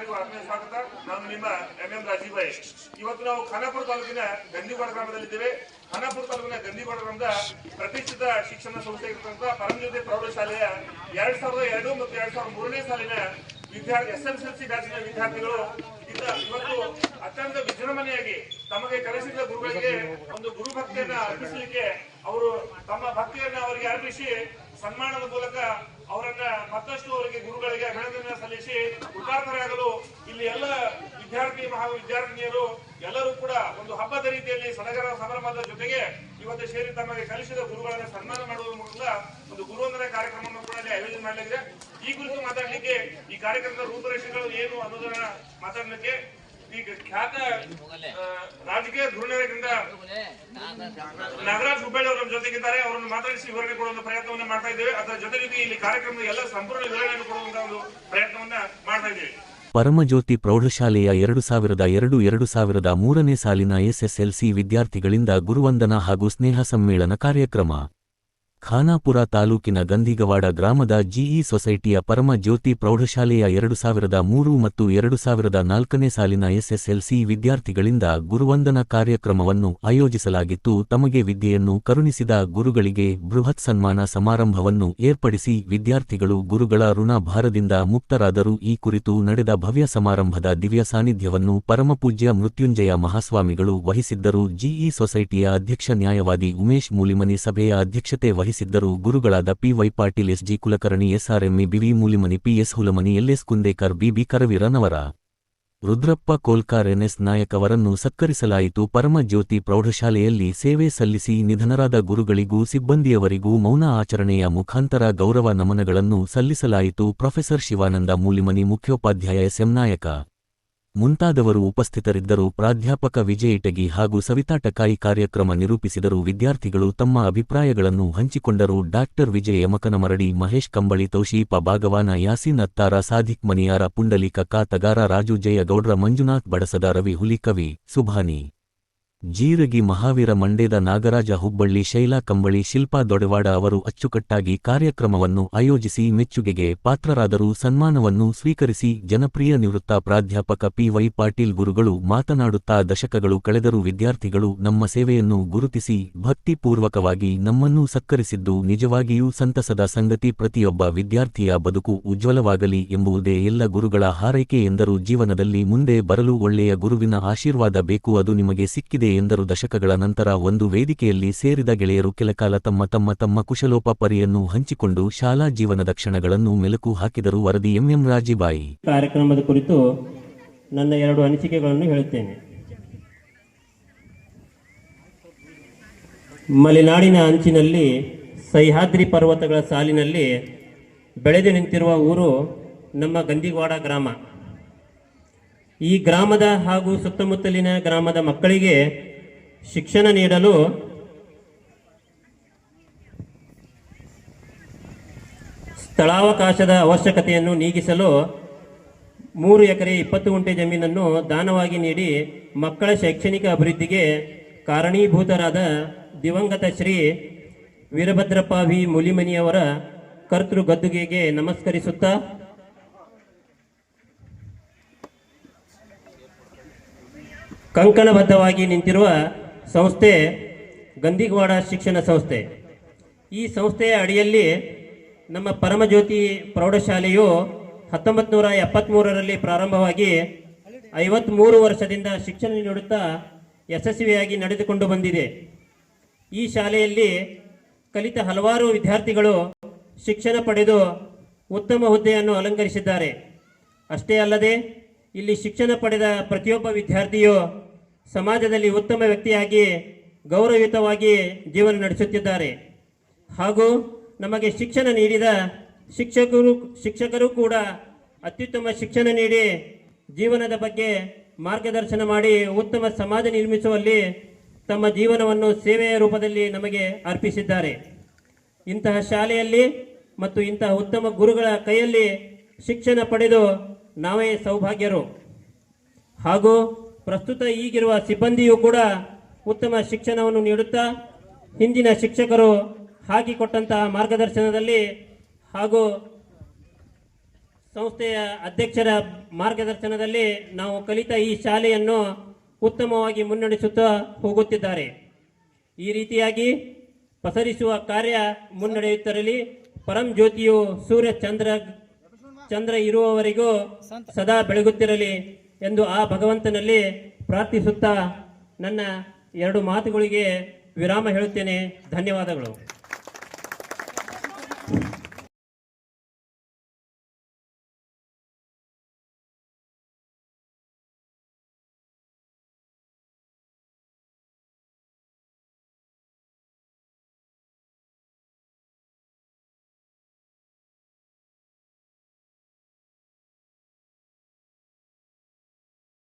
ಎಲ್ಲರಿಗೂ ಆತ್ಮೀಯ ಸ್ವಾಗತ. ನಾನು ನಿಮ್ಮ ಎಂ ರಾಜೀಬಾಯಿ. ಇವತ್ತು ನಾವು ಖಾನಾಪುರ ತಾಲೂಕಿನ ಗಂದಿಗೋಡ ಗ್ರಾಮದಲ್ಲಿದ್ದೇವೆ. ಖಾನಾಪುರ ತಾಲೂಕಿನ ಗಂದಿಗೋಡ ಗ್ರಾಮದ ಪ್ರತಿಷ್ಠಿತ ಶಿಕ್ಷಣ ಸಂಸ್ಥೆ ಇರತಕ್ಕಂಥ ಪರಮಜ್ಯೋತಿ ಪ್ರೌಢಶಾಲೆಯ 2002 ಮತ್ತು 2003ನೇ ಸಾಲಿನ SSLC ಬ್ಯಾಚಿನ ವಿದ್ಯಾರ್ಥಿಗಳು ಇವತ್ತು ಅತ್ಯಂತ ವಿಜೃಂಭಣೆಯಾಗಿ ತಮಗೆ ಕಲಿಸಿದ ಗುರುಗಳಿಗೆ ಒಂದು ಗುರು ಭಕ್ತಿಯನ್ನ ಅರ್ಪಿಸಲಿಕ್ಕೆ ಅವರು ತಮ್ಮ ಭಕ್ತಿಯನ್ನ ಅವರಿಗೆ ಅರ್ಪಿಸಿ ಸನ್ಮಾನದ ಮೂಲಕ ಅವರನ್ನ ಮತ್ತಷ್ಟು ಅವರಿಗೆ ಗುರುಗಳಿಗೆ ಅಭಿನಂದನೆ ಸಲ್ಲಿಸಿ ಕೃತಾರ್ಥರಾಗಲು ಇಲ್ಲಿ ಎಲ್ಲ ವಿದ್ಯಾರ್ಥಿನಿಯರು ಎಲ್ಲರೂ ಕೂಡ ಒಂದು ಹಬ್ಬದ ರೀತಿಯಲ್ಲಿ ಸಡಗರ ಸಂಭ್ರಮದ ಜೊತೆಗೆ ಇವತ್ತು ಸೇರಿ ತಮಗೆ ಕಲಿಸಿದ ಗುರುಗಳನ್ನ ಸನ್ಮಾನ ಮಾಡುವ ಮೂಲಕ ಒಂದು ಗುರುವಂದನೆ ಕಾರ್ಯಕ್ರಮವನ್ನು ಕೂಡ ಆಯೋಜನೆ ಮಾಡಲಾಗಿದೆ. ಈ ಕುರಿತು ಮಾತಾಡಲಿಕ್ಕೆ ಈ ಕಾರ್ಯಕ್ರಮದ ರೂಪರೇಷೆಗಳು ಏನು ಅನ್ನೋದನ್ನ ಮಾತಾಡಲಿಕ್ಕೆ ಈಗ ಖ್ಯಾತ ರಾಜಕೀಯ ಧುರೀಣರಿಂದ ನಾಗರಾಜ್ ಹುಬ್ಬಳ್ಳಿ ಅವರು ನಮ್ಮ ಜೊತೆಗಿದ್ದಾರೆ. ಅವರನ್ನು ಮಾತಾಡಿಸಿ ವಿವರಣೆ ಕೊಡುವಂತ ಪ್ರಯತ್ನವನ್ನ ಮಾಡ್ತಾ ಇದ್ದೇವೆ. ಅದರ ಜೊತೆಗೆ ಈ ಕಾರ್ಯಕ್ರಮದ ಎಲ್ಲ ಸಂಪೂರ್ಣ ವಿವರಣೆಯನ್ನು ಕೊಡುವಂತ ಒಂದು ಪ್ರಯತ್ನವನ್ನ ಮಾಡ್ತಾ ಇದ್ದೇವೆ. ಪರಮಜ್ಯೋತಿ ಪ್ರೌಢಶಾಲೆಯ 2002-2003ನೇ ಸಾಲಿನ SSLC ವಿದ್ಯಾರ್ಥಿಗಳಿಂದ ಗುರುವಂದನಾ ಹಾಗೂ ಸ್ನೇಹ ಸಮ್ಮೇಳನ ಕಾರ್ಯಕ್ರಮ. ಖಾನಾಪುರ ತಾಲೂಕಿನ ಗಂದಿಗವಾಡ ಗ್ರಾಮದ GE ಸೊಸೈಟಿಯ ಪರಮಜ್ಯೋತಿ ಪ್ರೌಢಶಾಲೆಯ 2003 ಮತ್ತು 2004ನೇ ಸಾಲಿನ SSLC ವಿದ್ಯಾರ್ಥಿಗಳಿಂದ ಗುರುವಂದನಾ ಕಾರ್ಯಕ್ರಮವನ್ನು ಆಯೋಜಿಸಲಾಗಿತ್ತು. ತಮಗೆ ವಿದ್ಯೆಯನ್ನು ಕರುಣಿಸಿದ ಗುರುಗಳಿಗೆ ಬೃಹತ್ ಸನ್ಮಾನ ಸಮಾರಂಭವನ್ನು ಏರ್ಪಡಿಸಿ ವಿದ್ಯಾರ್ಥಿಗಳು ಗುರುಗಳ ಋಣಭಾರದಿಂದ ಮುಕ್ತರಾದರು. ಈ ಕುರಿತು ನಡೆದ ಭವ್ಯ ಸಮಾರಂಭದ ದಿವ್ಯ ಸಾನ್ನಿಧ್ಯವನ್ನು ಪರಮಪೂಜ್ಯ ಮೃತ್ಯುಂಜಯ ಮಹಾಸ್ವಾಮಿಗಳು ವಹಿಸಿದ್ದರು. GE ಸೊಸೈಟಿಯ ಅಧ್ಯಕ್ಷ ನ್ಯಾಯವಾದಿ ಉಮೇಶ್ ಮೂಲಿಮನಿ ಸಭೆಯ ಅಧ್ಯಕ್ಷತೆ ವಹಿಸಿದ್ದರು. ಗುರುಗಳಾದ PY Patil, SG Kulkarni, SRME BV Mulimani, PS Hulamani, LS ಕುಂದೇಕರ್, BB ಕರವೀರನವರ, Rudrappa Kolkar, NS Nayak ಅವರನ್ನು ಸತ್ಕರಿಸಲಾಯಿತು. ಪರಮಜ್ಯೋತಿ ಪ್ರೌಢಶಾಲೆಯಲ್ಲಿ ಸೇವೆ ಸಲ್ಲಿಸಿ ನಿಧನರಾದ ಗುರುಗಳಿಗೂ ಸಿಬ್ಬಂದಿಯವರಿಗೂ ಮೌನ ಆಚರಣೆಯ ಮುಖಾಂತರ ಗೌರವ ನಮನಗಳನ್ನು ಸಲ್ಲಿಸಲಾಯಿತು. ಪ್ರೊಫೆಸರ್ ಶಿವಾನಂದ ಮೂಲಿಮನಿ, ಮುಖ್ಯೋಪಾಧ್ಯಾಯ SM ನಾಯಕ ಮುಂತಾದವರು ಉಪಸ್ಥಿತರಿದ್ದರು. ಪ್ರಾಧ್ಯಾಪಕ ವಿಜಯ ಇಟಗಿ ಹಾಗೂ ಸವಿತಾ ಟಕಾಯಿ ಕಾರ್ಯಕ್ರಮ ನಿರೂಪಿಸಿದರು. ವಿದ್ಯಾರ್ಥಿಗಳು ತಮ್ಮ ಅಭಿಪ್ರಾಯಗಳನ್ನು ಹಂಚಿಕೊಂಡರು. ಡಾಕ್ಟರ್ ವಿಜಯ ಯಮಕನಮರಡಿ, ಮಹೇಶ್ ಕಂಬಳಿ, ತೌಶೀಪ ಬಾಗವಾನ, ಯಾಸೀನ್ ಅತ್ತಾರ, ಸಾದಿಕ್ ಮನಿಯಾರ, ಪುಂಡಲೀಕ ಕಾತಗಾರ, ರಾಜು ಜಯಗೌಡ್ರ, ಮಂಜುನಾಥ್ ಬಡಸದ, ರವಿ ಹುಲಿಕವಿ, ಸುಭಾನಿ ಜೀರಗಿ, ಮಹಾವೀರ ಮಂಡೇದ, ನಾಗರಾಜ ಹುಬ್ಬಳ್ಳಿ, ಶೈಲಾ ಕಂಬಳಿ, ಶಿಲ್ಪಾ ದೊಡೆವಾಡ ಅವರು ಅಚ್ಚುಕಟ್ಟಾಗಿ ಕಾರ್ಯಕ್ರಮವನ್ನು ಆಯೋಜಿಸಿ ಮೆಚ್ಚುಗೆಗೆ ಪಾತ್ರರಾದರು. ಸನ್ಮಾನವನ್ನು ಸ್ವೀಕರಿಸಿ ಜನಪ್ರಿಯ ನಿವೃತ್ತ ಪ್ರಾಧ್ಯಾಪಕ PY ಪಾಟೀಲ್ ಗುರುಗಳು ಮಾತನಾಡುತ್ತಾ ದಶಕಗಳು ಕಳೆದರೂ ವಿದ್ಯಾರ್ಥಿಗಳು ನಮ್ಮ ಸೇವೆಯನ್ನು ಗುರುತಿಸಿ ಭಕ್ತಿಪೂರ್ವಕವಾಗಿ ನಮ್ಮನ್ನು ಸತ್ಕರಿಸಿದ್ದು ನಿಜವಾಗಿಯೂ ಸಂತಸದ ಸಂಗತಿ. ಪ್ರತಿಯೊಬ್ಬ ವಿದ್ಯಾರ್ಥಿಯ ಬದುಕು ಉಜ್ವಲವಾಗಲಿ ಎಂಬುದೇ ಎಲ್ಲ ಗುರುಗಳ ಹಾರೈಕೆ ಎಂದರು. ಜೀವನದಲ್ಲಿ ಮುಂದೆ ಬರಲು ಒಳ್ಳೆಯ ಗುರುವಿನ ಆಶೀರ್ವಾದ ಬೇಕು, ಅದು ನಿಮಗೆ ಸಿಕ್ಕಿದೆ ಎಂದರು. ದಶಕಗಳ ನಂತರ ಒಂದು ವೇದಿಕೆಯಲ್ಲಿ ಸೇರಿದ ಗೆಳೆಯರು ಕೆಲಕಾಲ ತಮ್ಮ ಕುಶಲೋಪರಿಯನ್ನು ಹಂಚಿಕೊಂಡು ಶಾಲಾ ಜೀವನದ ಕ್ಷಣಗಳನ್ನು ಮೆಲುಕು ಹಾಕಿದರು. ವರದಿ ಎಂ ರಾಜೀಬಾಯಿ. ಕಾರ್ಯಕ್ರಮದ ಕುರಿತು ನನ್ನ 2 ಅನಿಸಿಕೆಗಳನ್ನು ಹೇಳುತ್ತೇನೆ. ಮಲೆನಾಡಿನ ಅಂಚಿನಲ್ಲಿ ಸಹ್ಯಾದ್ರಿ ಪರ್ವತಗಳ ಸಾಲಿನಲ್ಲಿ ಬೆಳೆದು ನಿಂತಿರುವ ಊರು ನಮ್ಮ ಗಂದಿಗವಾಡ ಗ್ರಾಮ. ಈ ಗ್ರಾಮದ ಹಾಗೂ ಸುತ್ತಮುತ್ತಲಿನ ಗ್ರಾಮದ ಮಕ್ಕಳಿಗೆ ಶಿಕ್ಷಣ ನೀಡಲು ಸ್ಥಳಾವಕಾಶದ ಅವಶ್ಯಕತೆಯನ್ನು ನೀಗಿಸಲು 3 ಎಕರೆ 20 ಗುಂಟೆ ಜಮೀನನ್ನು ದಾನವಾಗಿ ನೀಡಿ ಮಕ್ಕಳ ಶೈಕ್ಷಣಿಕ ಅಭಿವೃದ್ಧಿಗೆ ಕಾರಣೀಭೂತರಾದ ದಿವಂಗತ ಶ್ರೀ ವೀರಭದ್ರಪ್ಪ ವಿ ಮೂಲಿಮನಿಯವರ ಕರ್ತೃ ಗದ್ದುಗೆಗೆ ನಮಸ್ಕರಿಸುತ್ತಾ ಕಂಕಣಬದ್ಧವಾಗಿ ನಿಂತಿರುವ ಸಂಸ್ಥೆ ಗಂದಿಗವಾಡ ಶಿಕ್ಷಣ ಸಂಸ್ಥೆ. ಈ ಸಂಸ್ಥೆಯ ಅಡಿಯಲ್ಲಿ ನಮ್ಮ ಪರಮಜ್ಯೋತಿ ಪ್ರೌಢಶಾಲೆಯು 1973ರಲ್ಲಿ ಪ್ರಾರಂಭವಾಗಿ 53 ವರ್ಷದಿಂದ ಶಿಕ್ಷಣ ನೀಡುತ್ತಾ ಯಶಸ್ವಿಯಾಗಿ ನಡೆದುಕೊಂಡು ಬಂದಿದೆ. ಈ ಶಾಲೆಯಲ್ಲಿ ಕಲಿತ ಹಲವಾರು ವಿದ್ಯಾರ್ಥಿಗಳು ಶಿಕ್ಷಣ ಪಡೆದು ಉತ್ತಮ ಹುದ್ದೆಯನ್ನು ಅಲಂಕರಿಸಿದ್ದಾರೆ. ಅಷ್ಟೇ ಅಲ್ಲದೆ ಇಲ್ಲಿ ಶಿಕ್ಷಣ ಪಡೆದ ಪ್ರತಿಯೊಬ್ಬ ವಿದ್ಯಾರ್ಥಿಯು ಸಮಾಜದಲ್ಲಿ ಉತ್ತಮ ವ್ಯಕ್ತಿಯಾಗಿ ಗೌರವಯುತವಾಗಿ ಜೀವನ ನಡೆಸುತ್ತಿದ್ದಾರೆ. ಹಾಗೂ ನಮಗೆ ಶಿಕ್ಷಣ ನೀಡಿದ ಶಿಕ್ಷಕರು ಕೂಡ ಅತ್ಯುತ್ತಮ ಶಿಕ್ಷಣ ನೀಡಿ ಜೀವನದ ಬಗ್ಗೆ ಮಾರ್ಗದರ್ಶನ ಮಾಡಿ ಉತ್ತಮ ಸಮಾಜ ನಿರ್ಮಿಸುವಲ್ಲಿ ತಮ್ಮ ಜೀವನವನ್ನು ಸೇವೆಯ ರೂಪದಲ್ಲಿ ನಮಗೆ ಅರ್ಪಿಸಿದ್ದಾರೆ. ಇಂತಹ ಶಾಲೆಯಲ್ಲಿ ಮತ್ತು ಇಂತಹ ಉತ್ತಮ ಗುರುಗಳ ಕೈಯಲ್ಲಿ ಶಿಕ್ಷಣ ಪಡೆದು ನಾವೇ ಸೌಭಾಗ್ಯರು. ಹಾಗೂ ಪ್ರಸ್ತುತ ಈಗಿರುವ ಸಿಬ್ಬಂದಿಯೂ ಕೂಡ ಉತ್ತಮ ಶಿಕ್ಷಣವನ್ನು ನೀಡುತ್ತಾ ಹಿಂದಿನ ಶಿಕ್ಷಕರು ಹಾಕಿಕೊಟ್ಟಂತಹ ಮಾರ್ಗದರ್ಶನದಲ್ಲಿ ಹಾಗೂ ಸಂಸ್ಥೆಯ ಅಧ್ಯಕ್ಷರ ಮಾರ್ಗದರ್ಶನದಲ್ಲಿ ನಾವು ಕಲಿತ ಈ ಶಾಲೆಯನ್ನು ಉತ್ತಮವಾಗಿ ಮುನ್ನಡೆಸುತ್ತಾ ಹೋಗುತ್ತಿದ್ದಾರೆ. ಈ ರೀತಿಯಾಗಿ ಪಸರಿಸುವ ಕಾರ್ಯ ಮುನ್ನಡೆಯುತ್ತಿರಲಿ. ಪರಂ ಜ್ಯೋತಿಯು ಸೂರ್ಯ ಚಂದ್ರ ಇರುವವರೆಗೂ ಸದಾ ಬೆಳಗುತ್ತಿರಲಿ ಎಂದು ಆ ಭಗವಂತನಲ್ಲಿ ಪ್ರಾರ್ಥಿಸುತ್ತಾ ನನ್ನ ಎರಡು ಮಾತುಗಳಿಗೆ ವಿರಾಮ ಹೇಳುತ್ತೇನೆ. ಧನ್ಯವಾದಗಳು.